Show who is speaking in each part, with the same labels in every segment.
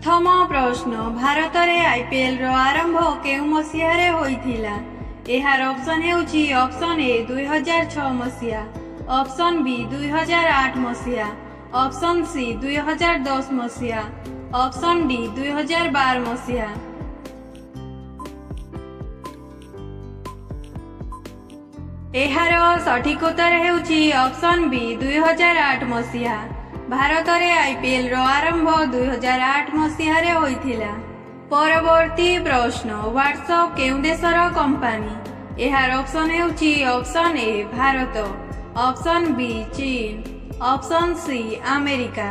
Speaker 1: प्रथम प्रश्न भारत में आईपीएल रो आरंभ केउ मसीहारे होइथिला। एहार ऑप्शन हेउछि ऑप्शन ए 2006 मसीहा, ऑप्शन बी 2008 मसीहा, ऑप्शन सी 2010 मसीहा, ऑप्शन डी 2012 मसीहा। एहार सठिक उत्तर हेउछि ऑप्शन बी 2008 मसीहा। भारत में आईपीएल रो आरंभ 2008 मसीहारे होइथिला। परवर्ती प्रश्न व्हाट्सएप केउ देशर कंपनी। एहार ऑप्शन हेउछि option A Bharat, option B चीन, option C America,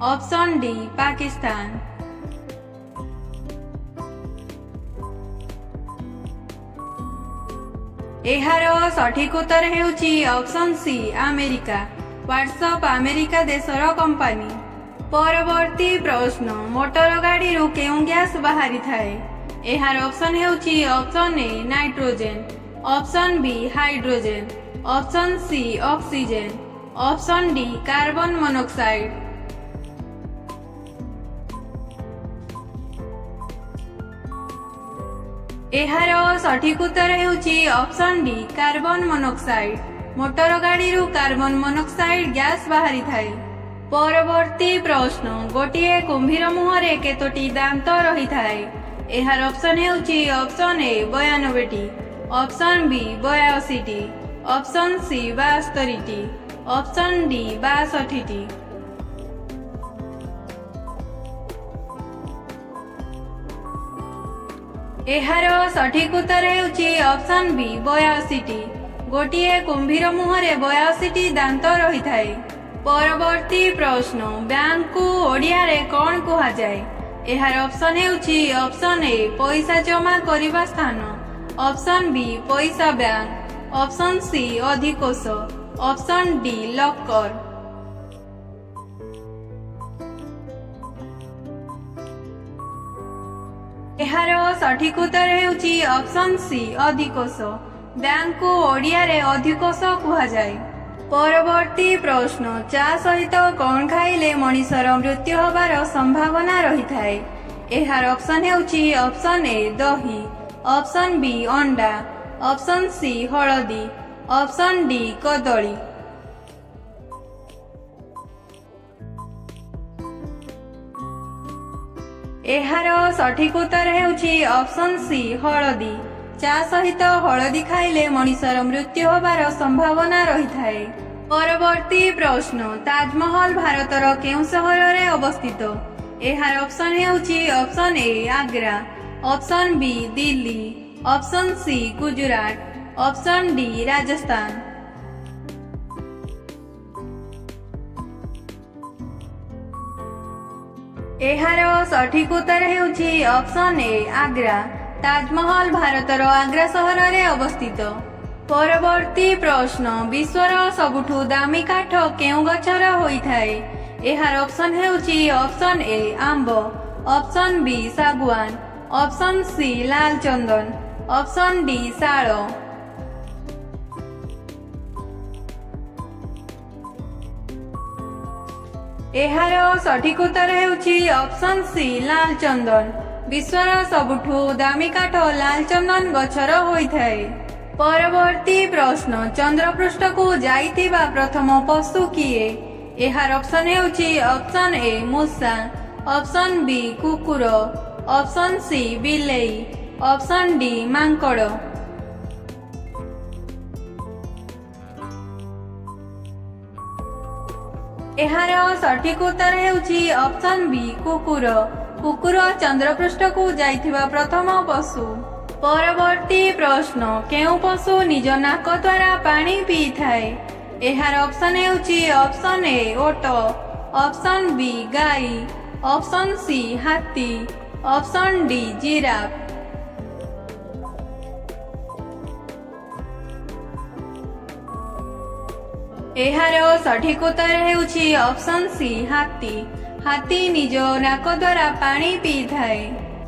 Speaker 1: option D Pakistan. एहार सठिक उत्तर हेउछि option C America. WhatsApp America देशर कंपनी। परवर्ती प्रश्न मोटर गाड़ी रु केउ गैस बाहरी थाए। एहार ऑप्शन हेउछि option A nitrogen, option B hydrogen, option C oxygen, option D carbon monoxide. एहार सठिक उत्तर हेउछि option D carbon monoxide. Motor गाड़ी रु कार्बन मोनोक्साइड गैस बाहरी थाए। परवर्ती प्रश्न गोटिए कुंभीर मुहरे केतोटी दांत रही थाए। एहार ऑप्शन हेउछि ऑप्शन ए 92टी, ऑप्शन बी 82टी, ऑप्शन सी 72टी, ऑप्शन डी 62टी। एहार सठिक उत्तर हेउछि ऑप्शन बी 82टी। गोटिए कुंभीर मुहरे 82टी दांत रही थाए। परवर्ती प्रश्न बैंक को ओडिया रे कौन कुहा जाए। एहार ऑप्शन हेउछि ऑप्शन ए पैसा जमा करिबा स्थान, ऑप्शन बी पैसा बैंक, ऑप्शन सी अधिकोष, ऑप्शन डी लॉकर। एहार सठिक उत्तर हेउछि ऑप्शन सी अधिकोष। बैंक को ओडिया रे अधिकोष कुहा जाए। परवर्ती प्रश्न चा सहित कौन खाइले मनीषर मृत्यु होबार संभावना रही थाए। एहार ऑप्शन हेउछि ऑप्शन ए दही, ऑप्शन बी अंडा, ऑप्शन सी हळदी, ऑप्शन डी कदली। एहार सठिक उत्तर हेउछि ऑप्शन सी हळदी। चा सहित हळदी खाइले मनीषर मृत्यु होबार संभावना रही थाए। परवर्ती प्रश्न ताजमहल भारतर केउ सहर रे अवस्थित। एहार ऑप्शन हेउछि option A Agra, option B Delhi, option C Gujarat, option D Rajasthan. एहार सठिक उत्तर हेउछि ऑप्शन ए आग्रा। ताजमहल भारतर आग्रा सहर रे अवस्थित। परवर्ती प्रश्न विश्वर सबुठु दामी काठ केउ गछर होई थाए। एहार ऑप्शन हेउछि ऑप्शन ए आंब, ऑप्शन बी सागवान, ऑप्शन सी लाल चंदन, ऑप्शन डी साळ। एहार सठिक उत्तर हेउछि ऑप्शन सी लाल चंदन। विश्वर सबुठु दामी काठ लाल चंदन गछर होई थाए। परवर्ती प्रश्न चंद्रपृष्ठ को जाइतिबा प्रथम पशु किए। एहार ऑप्शन हेउछि ऑप्शन ए मूषा, ऑप्शन बी कुकुर, ऑप्शन सी बिलेई, ऑप्शन डी मांकड़। एहार सठिक उत्तर हेउछि ऑप्शन बी कुकुर। कुकुर चंद्रपृष्ठ को जाइथिबा प्रथम पशु। परवर्ती प्रश्न केउ पशु निज नाक द्वारा पानी पी थाए। एहार ऑप्शन हेउछि ऑप्शन ए ओट, ऑप्शन बी गाई, ऑप्शन सी हाथी, ऑप्शन डी जिराफ। एहार सठिक उत्तर हेउछि ऑप्शन सी हाथी। हाथी निज नाक द्वारा पानी पी थाए।